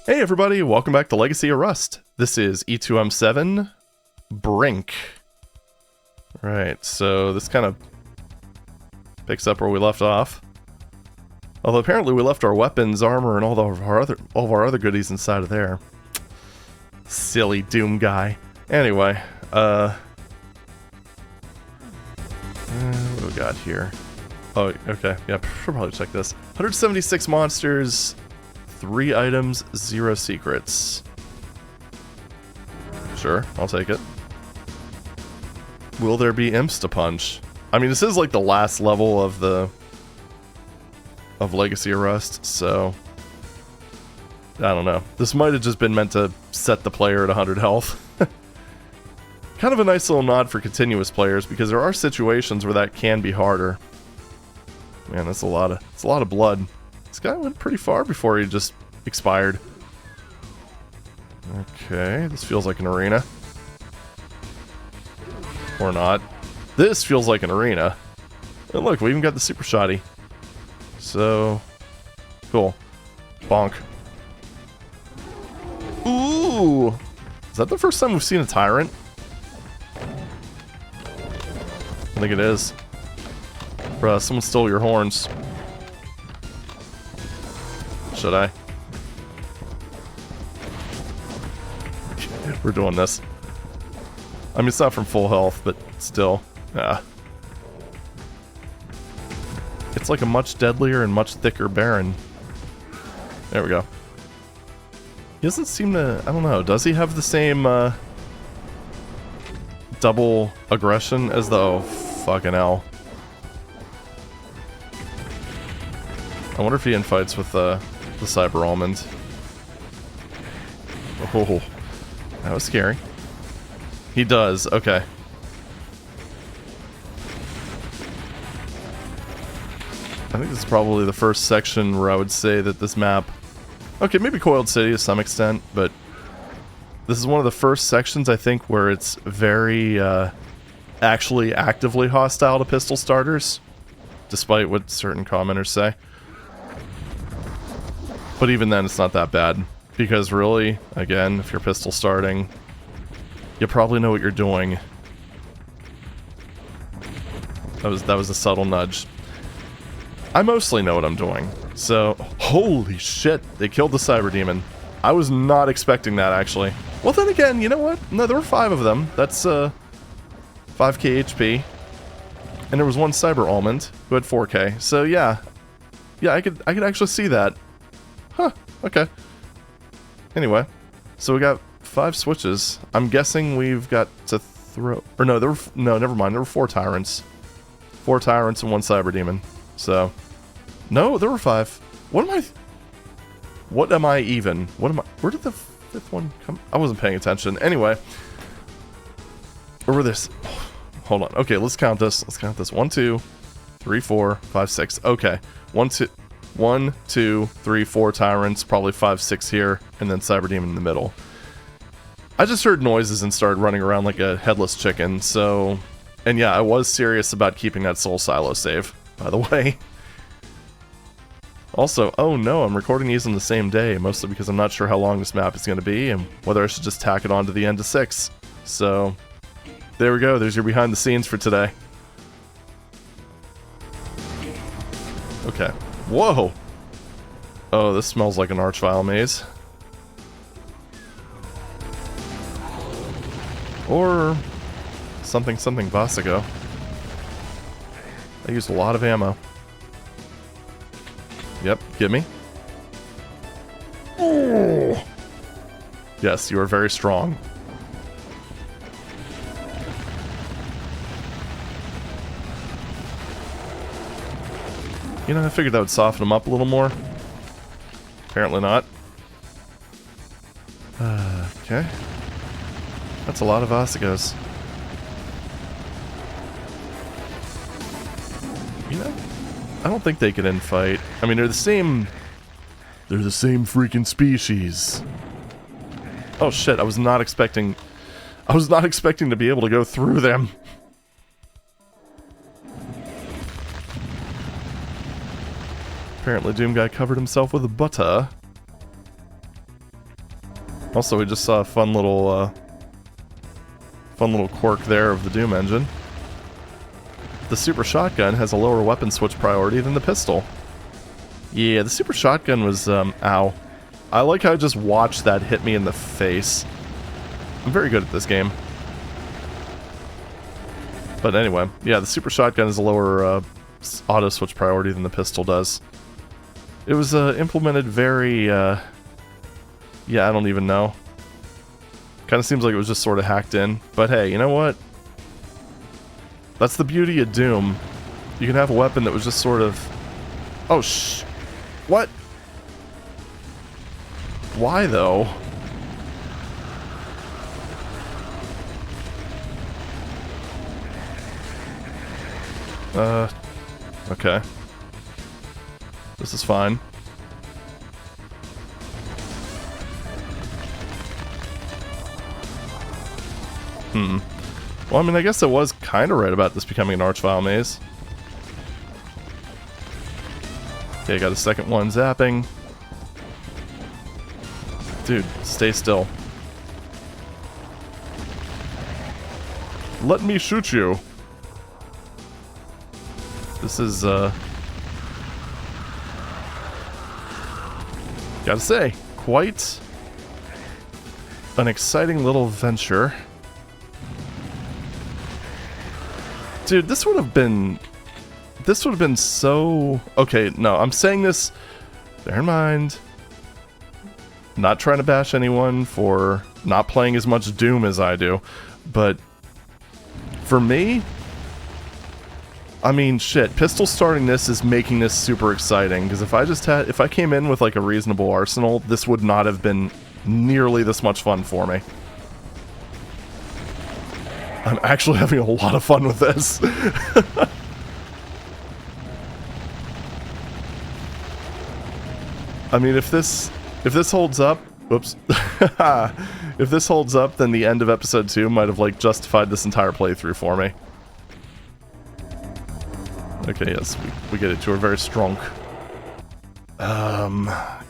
Hey everybody, welcome back to Legacy of Rust. This is E2M7, Brink. Right, so this kind of picks up where we left off. Although apparently we left our weapons, armor, and all of our other goodies inside of there. Silly Doom guy. Anyway, what do we got here? Oh, okay, yeah, should probably check this. 176 monsters, 3 items, 0 secrets. Sure, I'll take it. Will there be imps to punch? I mean, this is like the last level of Legacy of Rust, so I don't know. This might have just been meant to set the player at 100 health. Kind of a nice little nod for continuous players, because there are situations where that can be harder. Man, that's a lot of blood. This guy went pretty far before he just expired. Okay, this feels like an arena. Or not. This feels like an arena. And look, we even got the super shoddy. So, cool. Bonk. Ooh! Is that the first time we've seen a tyrant? I think it is. Bruh, someone stole your horns. Should I? We're doing this. I mean, it's not from full health, but still. Yeah. It's like a much deadlier and much thicker Baron. There we go. He doesn't seem to... I don't know. Does he have the same double aggression as the... Oh, fucking hell. I wonder if he infights with the Cyber Almond. Oh, that was scary. He does, okay. I think this is probably the first section where I would say that this map... Okay, maybe Coiled City to some extent, but... This is one of the first sections, I think, where it's very, actually actively hostile to pistol starters. Despite what certain commenters say. But even then, it's not that bad. Because really, again, if you're pistol starting, you probably know what you're doing. That was a subtle nudge. I mostly know what I'm doing. So, holy shit, they killed the Cyber Demon. I was not expecting that, actually. Well, then again, you know what? No, there were 5 of them. That's 5k HP. And there was one Cyber Almond who had 4k. So yeah. Yeah, I could actually see that. Huh, okay. Anyway, so we got 5 switches. I'm guessing we've got to throw... Or no, never mind. There were 4 tyrants. 4 tyrants and 1 Cyber Demon. So... No, there were 5. What am I even? Where did the 5th one come? I wasn't paying attention. Anyway. Over this... Hold on. Okay, let's count this. Let's count this. 1, 2, 3, 4, 5, 6. Okay. 1, 2, 3, 4 tyrants, probably 5, 6 here, and then Cyber Demon in the middle. I just heard noises and started running around like a headless chicken, so... And yeah, I was serious about keeping that soul silo save, by the way. Also, oh no, I'm recording these on the same day, mostly because I'm not sure how long this map is going to be, and whether I should just tack it on to the end of 6. So, there we go, there's your behind the scenes for today. Okay. Whoa! Oh, this smells like an Archvile maze. Or... something Vasigo. I used a lot of ammo. Yep, get me. Ooh. Yes, you are very strong. You know, I figured that would soften them up a little more. Apparently not. Okay. That's a lot of Vasigos. You know, I don't think they could infight. I mean, they're the same... They're the same freaking species. Oh shit, I was not expecting to be able to go through them. Apparently Doom Guy covered himself with butter. Also, we just saw a fun little quirk there of the Doom engine. The super shotgun has a lower weapon switch priority than the pistol. Yeah, the super shotgun was, ow. I like how I just watched that hit me in the face. I'm very good at this game. But anyway, yeah, the super shotgun is a lower auto switch priority than the pistol does. It was implemented very, yeah, I don't even know. Kind of seems like it was just sort of hacked in. But hey, you know what? That's the beauty of Doom. You can have a weapon that was just sort of... Oh, what? Why, though? Okay. This is fine. Well, I mean, I guess I was kind of right about this becoming an Archvile maze. Okay, got a second one zapping. Dude, stay still. Let me shoot you. This is, gotta say, quite an exciting little venture. Dude, this would have been so... Okay, no, I'm saying this, bear in mind, not trying to bash anyone for not playing as much Doom as I do, but for me, I mean, shit, pistol starting this is making this super exciting, because if I came in with like a reasonable arsenal, this would not have been nearly this much fun for me. I'm actually having a lot of fun with this. I mean, if this holds up, whoops. If this holds up, then the end of episode 2 might have like justified this entire playthrough for me. Okay, yes, we get it to a very strong.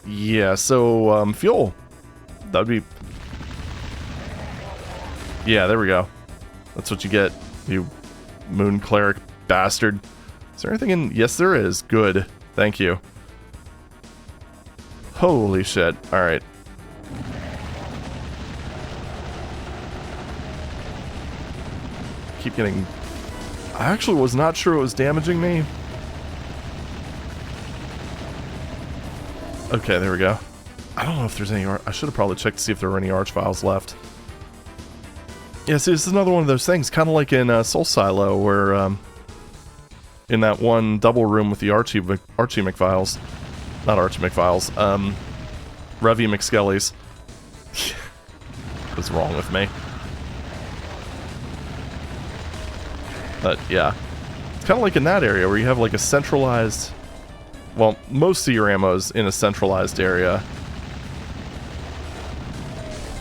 Yeah, so, fuel. That'd be... Yeah, there we go. That's what you get, you moon cleric bastard. Is there anything in... Yes, there is. Good. Thank you. Holy shit. Alright. Keep getting... I actually was not sure it was damaging me. Okay, there we go. I don't know if there's any... I should have probably checked to see if there were any Archviles left. Yeah, see, this is another one of those things, kind of like in Soul Silo, where, in that one double room with the Archie McFiles. Not Archie McFiles, Revy McSkellys. What's wrong with me? But, yeah. It's kind of like in that area, where you have, like, a centralized... Well, most of your ammo's in a centralized area.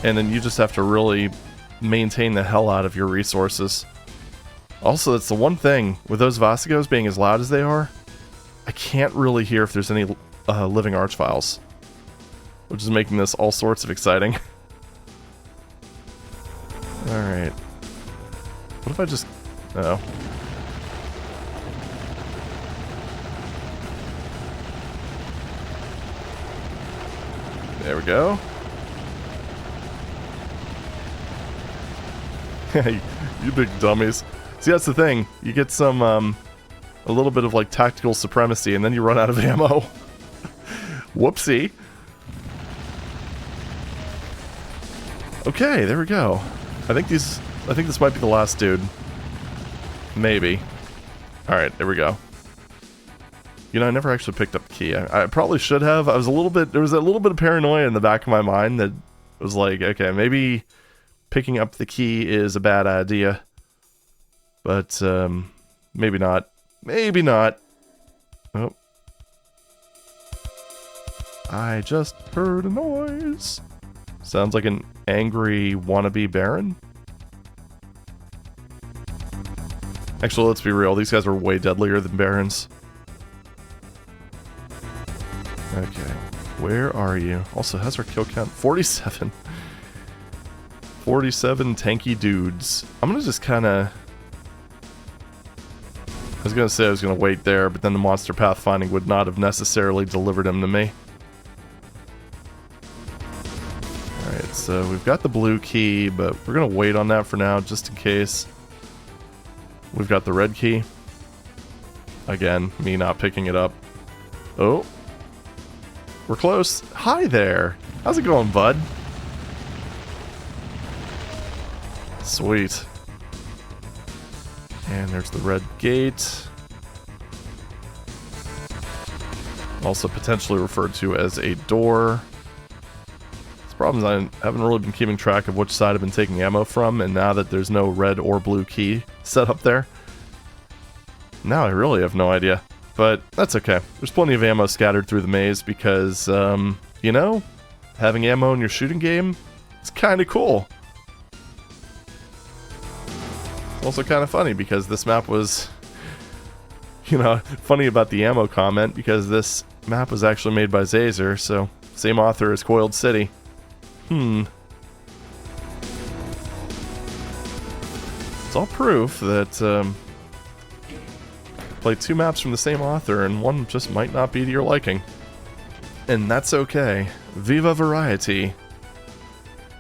And then you just have to really maintain the hell out of your resources. Also, that's the one thing, with those Vastigos being as loud as they are, I can't really hear if there's any living Archviles. Which is making this all sorts of exciting. Alright. What if I just... Oh. There we go. You big dummies. See, that's the thing. You get some, a little bit of, like, tactical supremacy, and then you run out of ammo. Whoopsie. Okay, there we go. I think this might be the last dude. Maybe. Alright, there we go. You know, I never actually picked up the key. I probably should have. There was a little bit of paranoia in the back of my mind that was like, okay, maybe picking up the key is a bad idea. But, maybe not. Maybe not. Oh. I just heard a noise. Sounds like an angry wannabe Baron. Actually, let's be real. These guys are way deadlier than Barons. Okay. Where are you? Also, how's our kill count? 47. 47 tanky dudes. I'm gonna just kind of... I was gonna say I was gonna wait there, but then the monster pathfinding would not have necessarily delivered him to me. Alright, so we've got the blue key, but we're gonna wait on that for now, just in case. We've got the red key. Again, me not picking it up. Oh. We're close. Hi there. How's it going, bud? Sweet. And there's the red gate. Also potentially referred to as a door. The problem is I haven't really been keeping track of which side I've been taking ammo from, and now that there's no red or blue key set up there, now I really have no idea. But that's okay. There's plenty of ammo scattered through the maze because, you know, having ammo in your shooting game, it's kind of cool. Also kind of funny because this map was, you know, funny about the ammo comment because this map was actually made by Zazer, so same author as Coiled City. It's all proof that play two maps from the same author and one just might not be to your liking. And that's okay. Viva variety.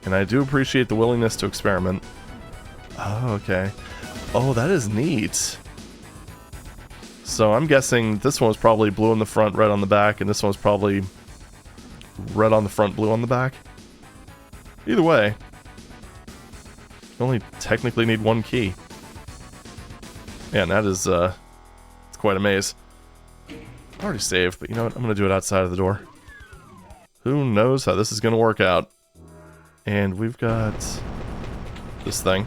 And I do appreciate the willingness to experiment. Oh, okay. Oh, that is neat. So I'm guessing this one was probably blue on the front, red on the back, and this one was probably red on the front, blue on the back. Either way, you only technically need one key. Man, that is, it's quite a maze. I already saved, but you know what? I'm going to do it outside of the door. Who knows how this is going to work out. And we've got this thing.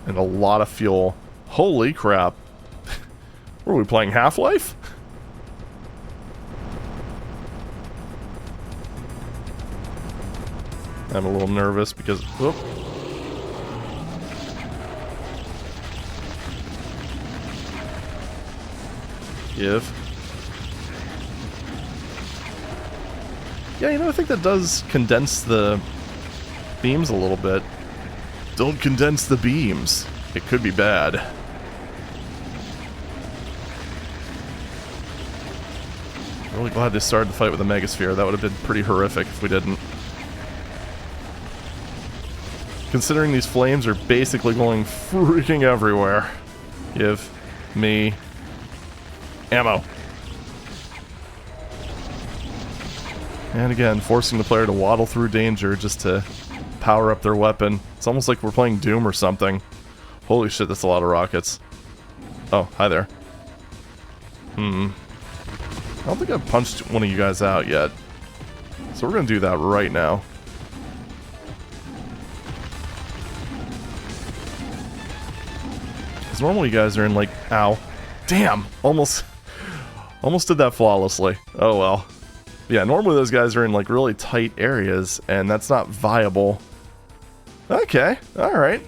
And a lot of fuel. Holy crap. Were we playing Half-Life? I'm a little nervous because... Whoop. Give. Yeah, you know, I think that does condense the beams a little bit. Don't condense the beams. It could be bad. I'm really glad they started the fight with a Megasphere. That would have been pretty horrific if we didn't. Considering these flames are basically going freaking everywhere. Give me ammo. And again, forcing the player to waddle through danger just to power up their weapon. It's almost like we're playing Doom or something. Holy shit, that's a lot of rockets. Oh, hi there. I don't think I've punched one of you guys out yet. So we're gonna do that right now. Because normally you guys are in like... Ow. Damn! Almost did that flawlessly. Oh well. Yeah, normally those guys are in like really tight areas, and that's not viable. Okay, alright.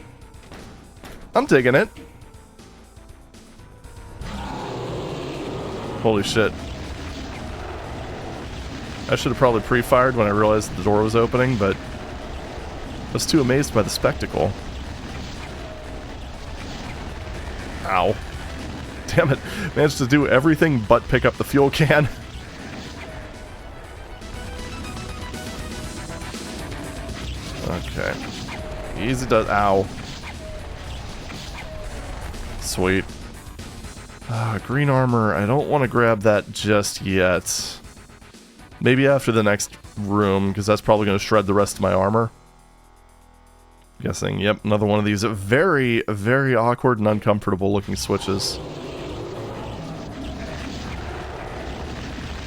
I'm digging it. Holy shit. I should have probably pre-fired when I realized the door was opening, but I was too amazed by the spectacle. Ow. Damn it. Managed to do everything but pick up the fuel can. Okay. Easy does. Ow. Sweet. Green armor. I don't want to grab that just yet. Maybe after the next room, because that's probably going to shred the rest of my armor. Guessing, yep, another one of these very, very awkward and uncomfortable looking switches.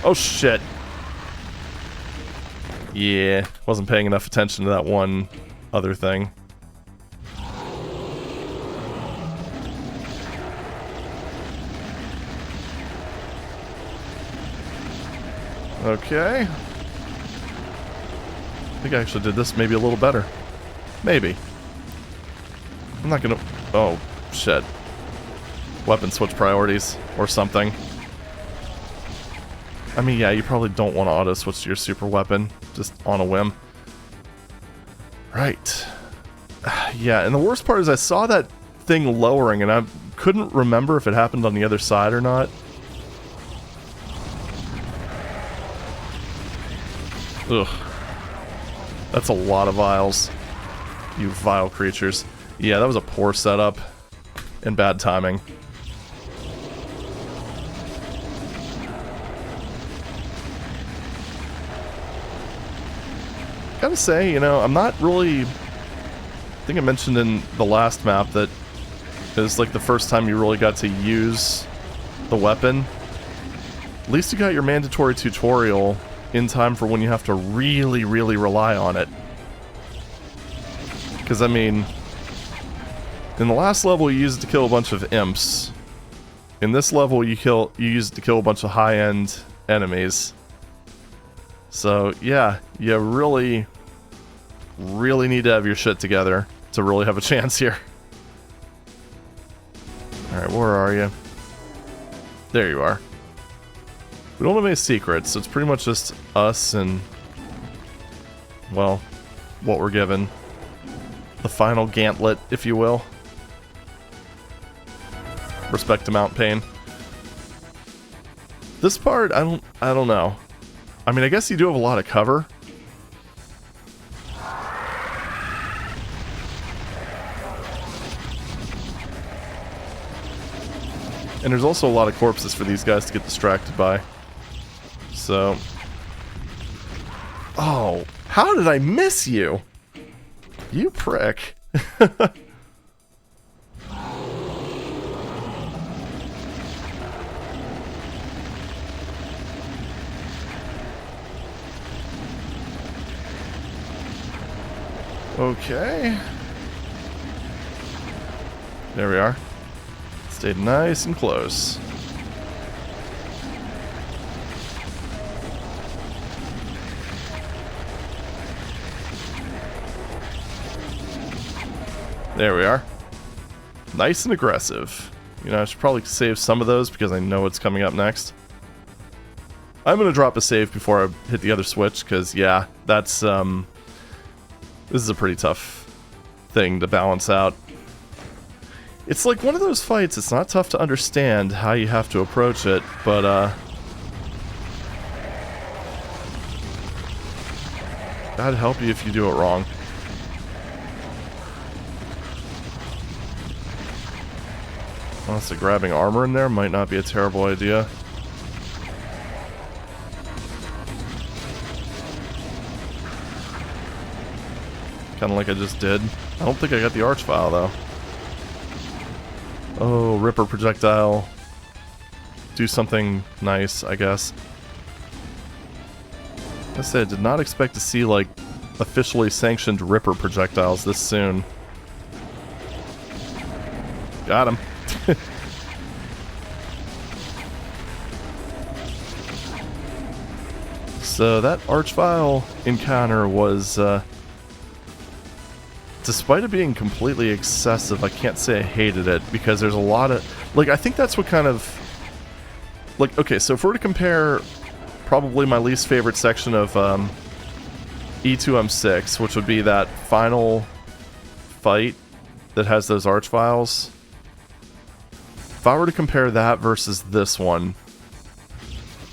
Oh shit. Yeah, wasn't paying enough attention to that one other thing. Okay. I think I actually did this maybe a little better. Maybe. I'm not gonna... Oh, shit. Weapon switch priorities, or something. I mean, yeah, you probably don't want to auto-switch to your super weapon, just on a whim. Right. Yeah, and the worst part is I saw that thing lowering, and I couldn't remember if it happened on the other side or not. Ugh. That's a lot of vials. You vile creatures. Yeah, that was a poor setup. And bad timing. Gotta say, you know, I'm not really... I think I mentioned in the last map that it was like the first time you really got to use the weapon. At least you got your mandatory tutorial in time for when you have to really, really rely on it. Because, I mean, in the last level you used it to kill a bunch of imps. In this level you use it to kill a bunch of high-end enemies. So, yeah, you really, really need to have your shit together to really have a chance here. Alright, where are you? There you are. We don't have any secrets, so it's pretty much just us and, well, what we're given. The final gauntlet, if you will. Respect to Mount Pain. This part, I don't know. I mean, I guess you do have a lot of cover. And there's also a lot of corpses for these guys to get distracted by. So... Oh, how did I miss you? You prick. Okay. There we are. Stayed nice and close. There we are. Nice and aggressive. You know, I should probably save some of those because I know what's coming up next. I'm gonna drop a save before I hit the other switch because, yeah, that's, this is a pretty tough thing to balance out. It's like one of those fights, it's not tough to understand how you have to approach it, but, God help you if you do it wrong. Honestly, grabbing armor in there might not be a terrible idea. Kinda like I just did. I don't think I got the Archvile, though. Oh, Ripper projectile. Do something nice, I guess. Like I said, did not expect to see, like, officially sanctioned Ripper projectiles this soon. Got him. So that Archvile encounter was, despite it being completely excessive, I can't say I hated it, because there's a lot of... Like, I think that's what kind of... Like, okay, so if we're to compare probably my least favorite section of E2M6, which would be that final fight that has those Archviles, if I were to compare that versus this one,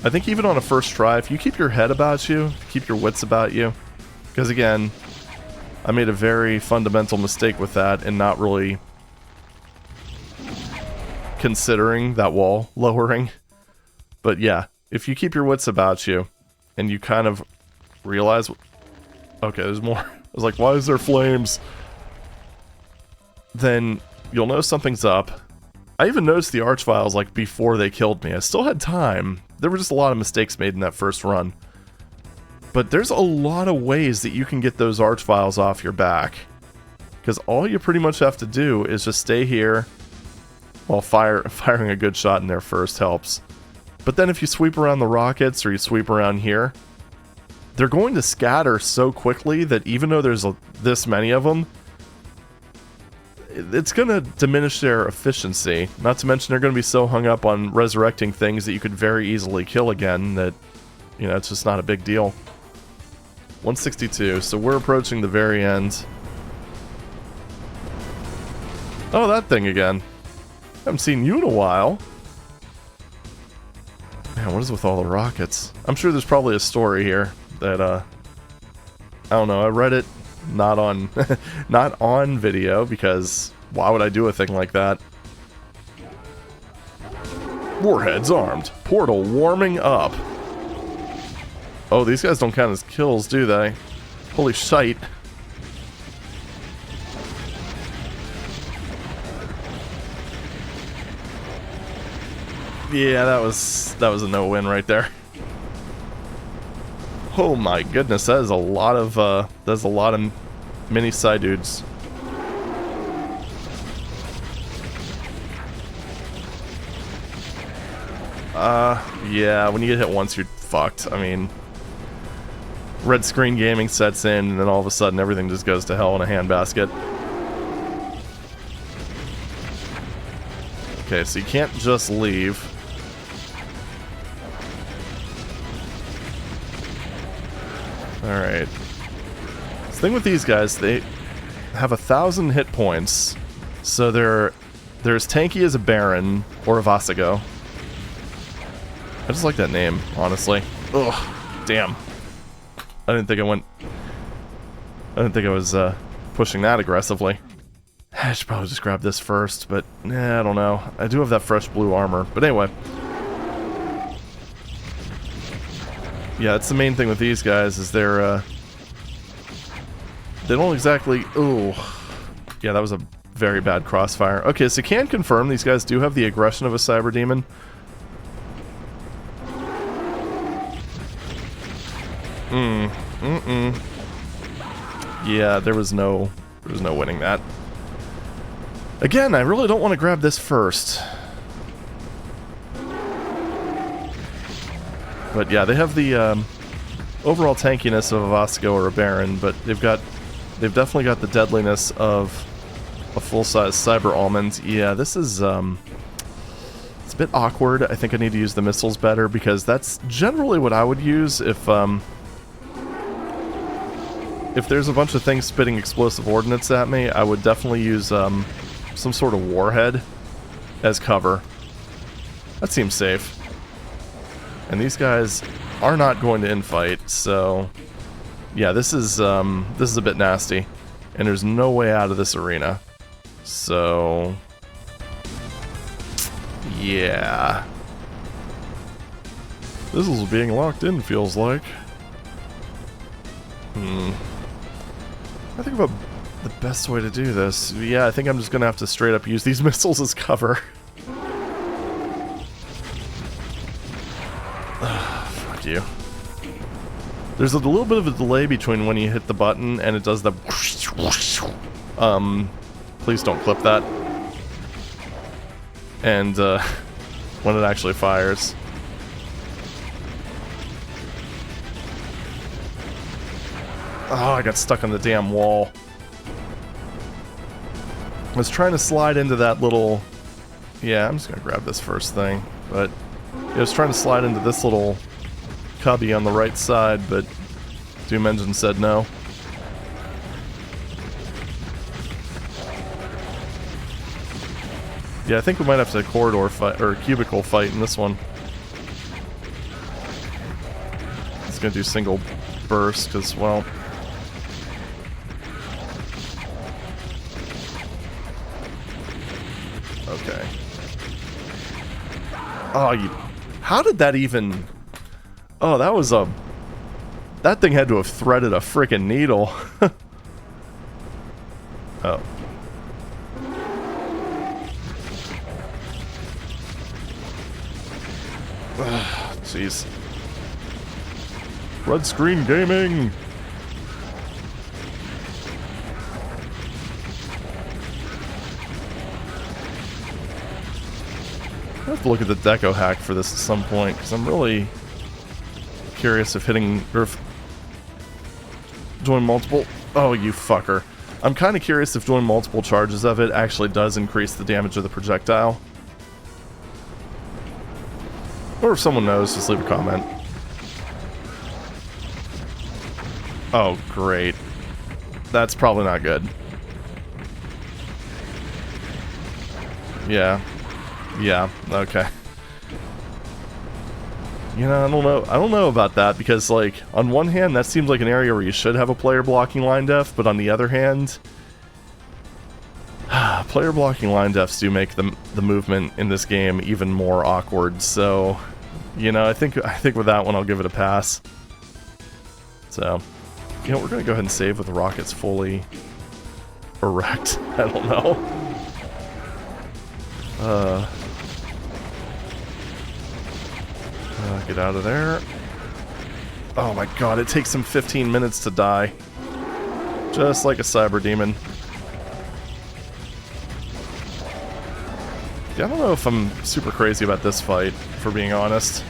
I think even on a first try, if you keep your head about you, keep your wits about you, because again, I made a very fundamental mistake with that and not really considering that wall lowering. But yeah, if you keep your wits about you and you kind of realize, okay, there's more. I was like, why is there flames? Then you'll know something's up. I even noticed the Archviles like before they killed me. I still had time. There were just a lot of mistakes made in that first run. But there's a lot of ways that you can get those Archviles off your back. Because all you pretty much have to do is just stay here while firing a good shot in there first helps. But then if you sweep around the rockets or you sweep around here, they're going to scatter so quickly that even though there's this many of them, it's going to diminish their efficiency. Not to mention they're going to be so hung up on resurrecting things that you could very easily kill again that, you know, it's just not a big deal. 162, so we're approaching the very end. Oh, that thing again. Haven't seen you in a while. Man, what is with all the rockets? I'm sure there's probably a story here that, I don't know, I read it not on, not on video, because why would I do a thing like that? Warheads armed. Portal warming up. Oh, these guys don't count as kills, do they? Holy shite. Yeah, that was a no-win right there. Oh my goodness, that is a lot of mini side dudes. Yeah, when you get hit once, you're fucked. I mean, red screen gaming sets in, and then all of a sudden everything just goes to hell in a handbasket. Okay, so you can't just leave. Alright. The thing with these guys, they have 1,000 hit points, so they're as tanky as a Baron or a Vasigo. I just like that name, honestly. Ugh, damn. I didn't think I was pushing that aggressively. I should probably just grab this first, but I don't know. I do have that fresh blue armor, but anyway. Yeah, that's the main thing with these guys, is they don't exactly... Ooh. Yeah, that was a very bad crossfire. Okay, so can confirm these guys do have the aggression of a Cyber Demon. Yeah, there was no winning that. Again, I really don't want to grab this first. But yeah, they have the overall tankiness of a Vasigo or a Baron, but they've definitely got the deadliness of a full-size Cyber Almond. Yeah, this is it's a bit awkward. I think I need to use the missiles better, because that's generally what I would use if there's a bunch of things spitting explosive ordnance at me. I would definitely use some sort of warhead as cover. That seems safe. And these guys are not going to infight, so yeah, this is a bit nasty, and there's no way out of this arena. So yeah, this is being locked in, feels like. I think about the best way to do this. Yeah, I think I'm just gonna have to straight up use these missiles as cover. Fuck you. There's a little bit of a delay between when you hit the button and it does the... Please don't clip that. And, when it actually fires. Oh, I got stuck on the damn wall. I was trying to slide into that little... Yeah, I'm just gonna grab this first thing. But I was trying to slide into this little cubby on the right side, but Doom Engine said no. Yeah, I think we might have to corridor fight, or cubicle fight in this one. It's gonna do single burst, because, well... Okay. Oh, you... How did that even... Oh, that was a... That thing had to have threaded a frickin' needle. Oh. Jeez. Red screen gaming! I have to look at the deco hack for this at some point, because I'm really curious if hitting, or if doing multiple... Oh, you fucker. I'm kind of curious if doing multiple charges of it actually does increase the damage of the projectile. Or if someone knows, just leave a comment. Oh, great. That's probably not good. Yeah. Yeah, okay. You know, I don't know about that, because, like, on one hand, that seems like an area where you should have a player blocking line def, but on the other hand, player blocking line defs do make the movement in this game even more awkward, so, you know, I think with that one I'll give it a pass. So, you know, we're gonna go ahead and save with the rockets fully erect. I don't know. Get out of there. Oh my god, it takes him 15 minutes to die. Just like a cyber demon. Yeah, I don't know if I'm super crazy about this fight, for being honest.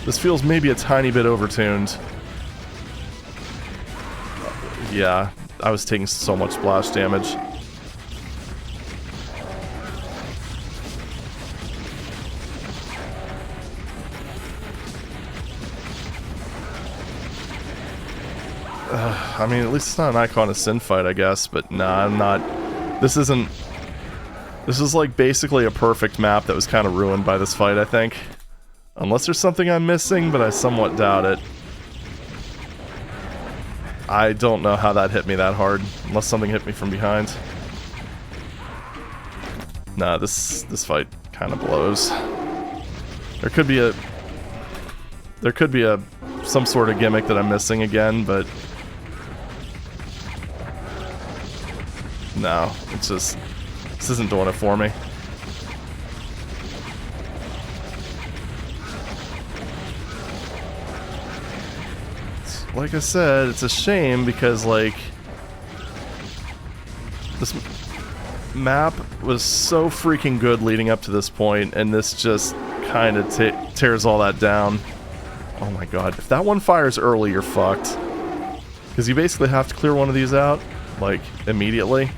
This feels maybe a tiny bit overtuned. Yeah, I was taking so much splash damage. I mean, at least it's not an Icon of Sin fight, I guess, but nah, I'm not... This isn't... This is like basically a perfect map that was kind of ruined by this fight, I think. Unless there's something I'm missing, but I somewhat doubt it. I don't know how that hit me that hard, unless something hit me from behind. Nah, this fight kind of blows. There could be some sort of gimmick that I'm missing again, but no, it's just, this isn't doing it for me. Like I said, it's a shame because, like, this map was so freaking good leading up to this point, and this just kind of tears all that down. Oh my god, if that one fires early, you're fucked. Because you basically have to clear one of these out, like, immediately.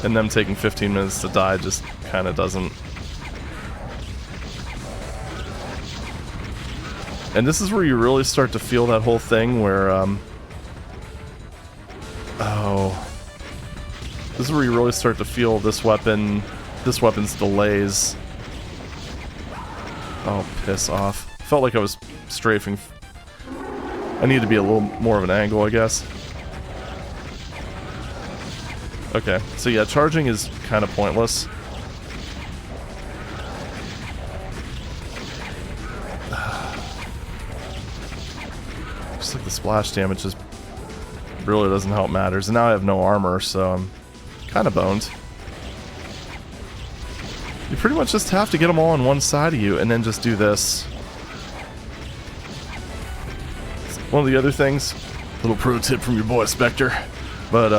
And them taking 15 minutes to die just kind of doesn't... And this is where you really start to feel that whole thing where, oh. This is where you really start to feel this weapon's delays. Oh, piss off. Felt like I was strafing. I need to be a little more of an angle, I guess. Okay, so yeah, charging is kind of pointless. Just like the splash damage just really doesn't help matters. And now I have no armor, so I'm kind of boned. You pretty much just have to get them all on one side of you and then just do this. One of the other things, little pro tip from your boy Spectre, but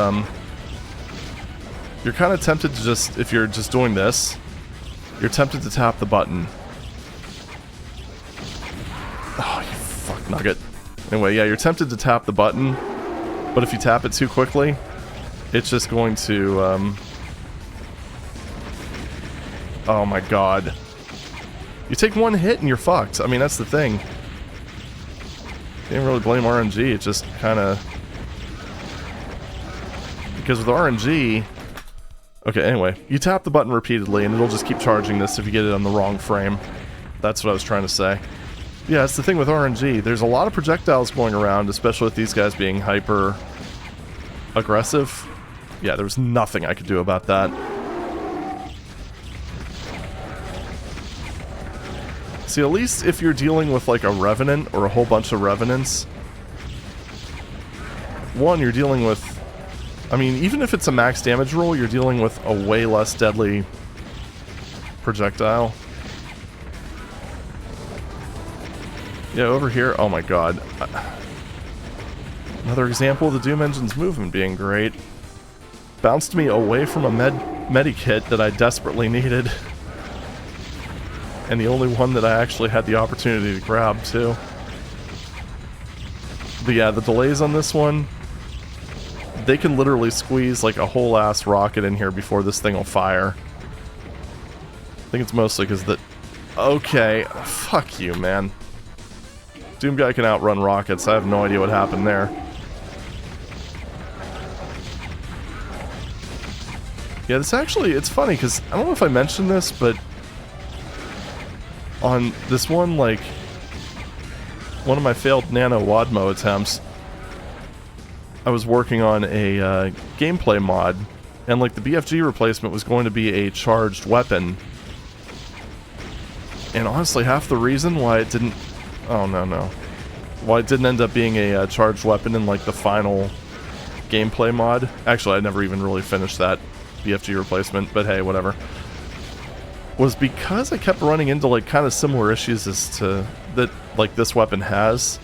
you're kind of tempted to just, if you're just doing this, you're tempted to tap the button. Oh, you fuck nugget. Anyway, yeah, you're tempted to tap the button, but if you tap it too quickly, it's just going to, oh my god. You take one hit and you're fucked. I mean, that's the thing. Can't really blame RNG, it just kind of... Because with RNG... Okay, anyway, you tap the button repeatedly and it'll just keep charging this if you get it on the wrong frame. That's what I was trying to say. Yeah, it's the thing with RNG. There's a lot of projectiles going around, especially with these guys being hyper aggressive. Yeah, there was nothing I could do about that. See, at least if you're dealing with like a Revenant or a whole bunch of Revenants, one, you're dealing with... I mean, even if it's a max damage roll, you're dealing with a way less deadly projectile. Yeah, over here, oh my god. Another example of the Doom engine's movement being great. Bounced me away from a medikit that I desperately needed. And the only one that I actually had the opportunity to grab, too. But yeah, the delays on this one, they can literally squeeze like a whole ass rocket in here before this thing will fire. I think it's mostly because the... Okay, fuck you, man. Doom Guy can outrun rockets. I have no idea what happened there. Yeah, this actually, it's funny because I don't know if I mentioned this, but on this one, like, one of my failed Nano Wadmo attempts, I was working on a gameplay mod, and like the BFG replacement was going to be a charged weapon. And honestly, half the reason why it didn't... Oh, no. Why it didn't end up being a charged weapon in like the final gameplay mod... Actually, I never even really finished that BFG replacement, but hey, whatever. Was because I kept running into like kind of similar issues as to... that like this weapon has.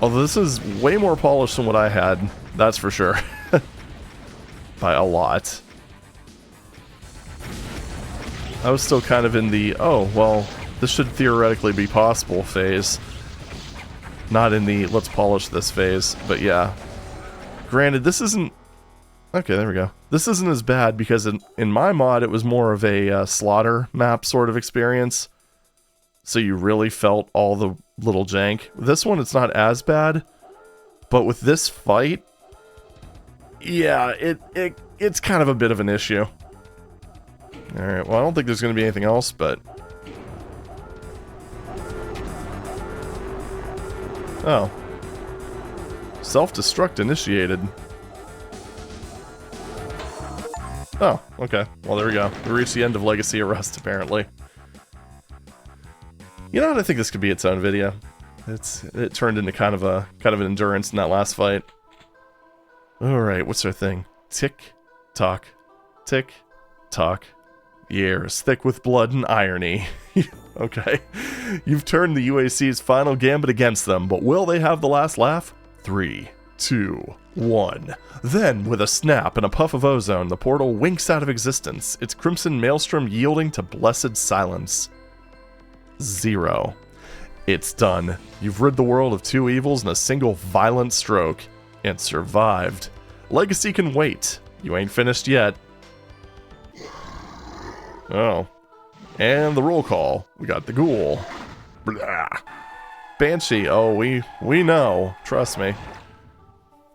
Although this is way more polished than what I had, that's for sure. By a lot. I was still kind of in the, oh, well, this should theoretically be possible phase. Not in the, let's polish this phase, but yeah. Granted, this isn't... Okay, there we go. This isn't as bad because in my mod, it was more of a slaughter map sort of experience. So you really felt all the little jank. This one, it's not as bad. But with this fight, yeah, it's kind of a bit of an issue. Alright, well, I don't think there's going to be anything else, but... Oh. Self-destruct initiated. Oh, okay. Well, there we go. We reached the end of Legacy Arrest, apparently. You know what? I think this could be its own video. It turned into kind of an endurance in that last fight. Alright, what's our thing? Tick, tock, tick, tock. Years thick with blood and irony. Okay. You've turned the UAC's final gambit against them, but will they have the last laugh? 3, 2, 1. Then, with a snap and a puff of ozone, the portal winks out of existence, its crimson maelstrom yielding to blessed silence. 0. It's done. You've rid the world of 2 evils in a single violent stroke, and survived. Legacy can wait. You ain't finished yet. Oh. And the roll call. We got the ghoul. Blah. Banshee. Oh, we know. Trust me.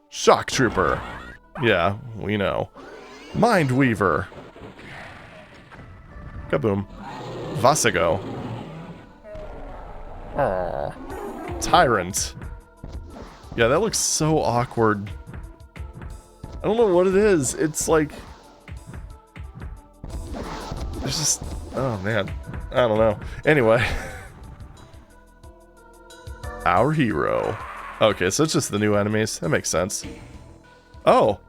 Shock Trooper. Yeah, we know. Mind Weaver. Kaboom. Vasigo. Aww. Tyrant. Yeah, that looks so awkward. I don't know what it is. It's like... There's just... Oh, man. I don't know. Anyway. Our hero. Okay, so it's just the new enemies. That makes sense. Oh.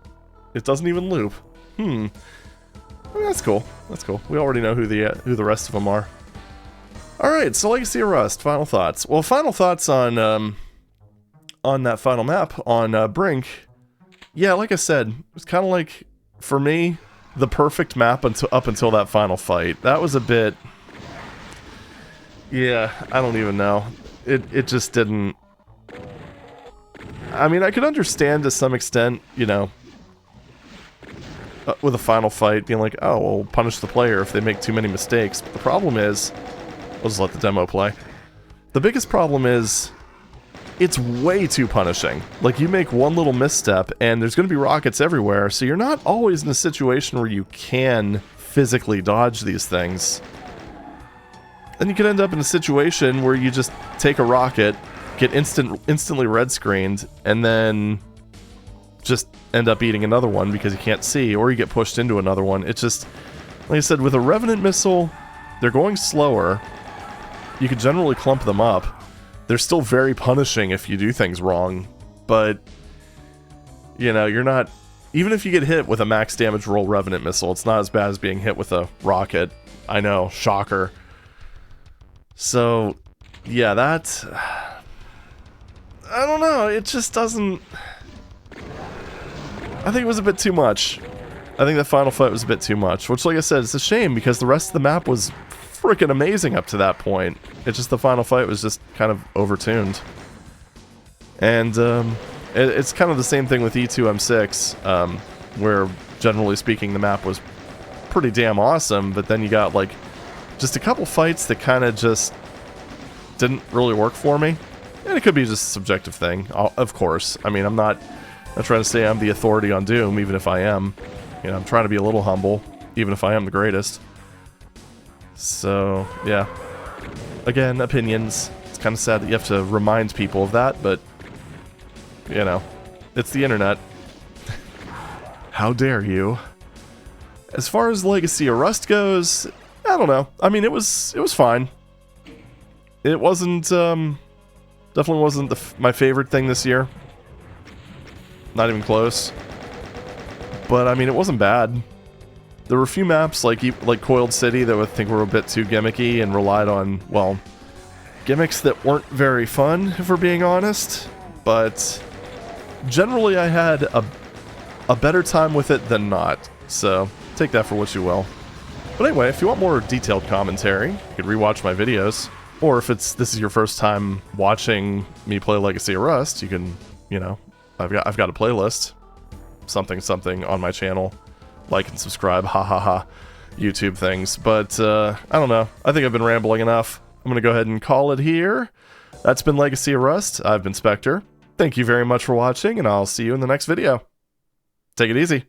It doesn't even loop. I mean, that's cool. That's cool. We already know who the rest of them are. Alright, so Legacy of Rust. Final thoughts. Well, final thoughts on that final map, on Brink. Yeah, like I said, it was kind of like, for me... the perfect map up until that final fight. That was a bit... Yeah, I don't even know. It just didn't... I mean, I could understand to some extent, you know, with a final fight being like, oh, well, punish the player if they make too many mistakes. But the problem is... We'll just let the demo play. The biggest problem is... It's way too punishing. Like, you make one little misstep, and there's going to be rockets everywhere, so you're not always in a situation where you can physically dodge these things. Then you could end up in a situation where you just take a rocket, get instantly red-screened, and then just end up eating another one because you can't see, or you get pushed into another one. It's just, like I said, with a Revenant missile, they're going slower. You could generally clump them up. They're still very punishing if you do things wrong, but, you know, you're not... Even if you get hit with a max damage roll Revenant missile, it's not as bad as being hit with a rocket. I know, shocker. So, yeah, that... I don't know, it just doesn't... I think it was a bit too much. I think the final fight was a bit too much, which, like I said, it's a shame because the rest of the map was freaking amazing up to that point. It's just the final fight was just kind of overtuned. And it's kind of the same thing with E2M6, where generally speaking the map was pretty damn awesome, but then you got like just a couple fights that kind of just didn't really work for me. And it could be just a subjective thing, of course. I mean, I'm not trying to say I'm the authority on Doom, even if I am. You know, I'm trying to be a little humble, even if I am the greatest. So, yeah. Again, opinions. It's kind of sad that you have to remind people of that, but, you know, it's the internet. How dare you? As far as Legacy of Rust goes, I don't know. I mean, it was fine. It wasn't, definitely wasn't my favorite thing this year. Not even close. But, I mean, it wasn't bad. There were a few maps, like Coiled City, that I think were a bit too gimmicky and relied on, well, gimmicks that weren't very fun, if we're being honest. But, generally, I had a better time with it than not. So, take that for what you will. But anyway, if you want more detailed commentary, you could rewatch my videos. Or if this is your first time watching me play Legacy of Rust, you can, you know, I've got a playlist, something on my channel. Like and subscribe, ha ha ha, YouTube things. But I don't know. I think I've been rambling enough. I'm gonna go ahead and call it here. That's been Legacy of Rust. I've been Spectre. Thank you very much for watching, and I'll see you in the next video. Take it easy.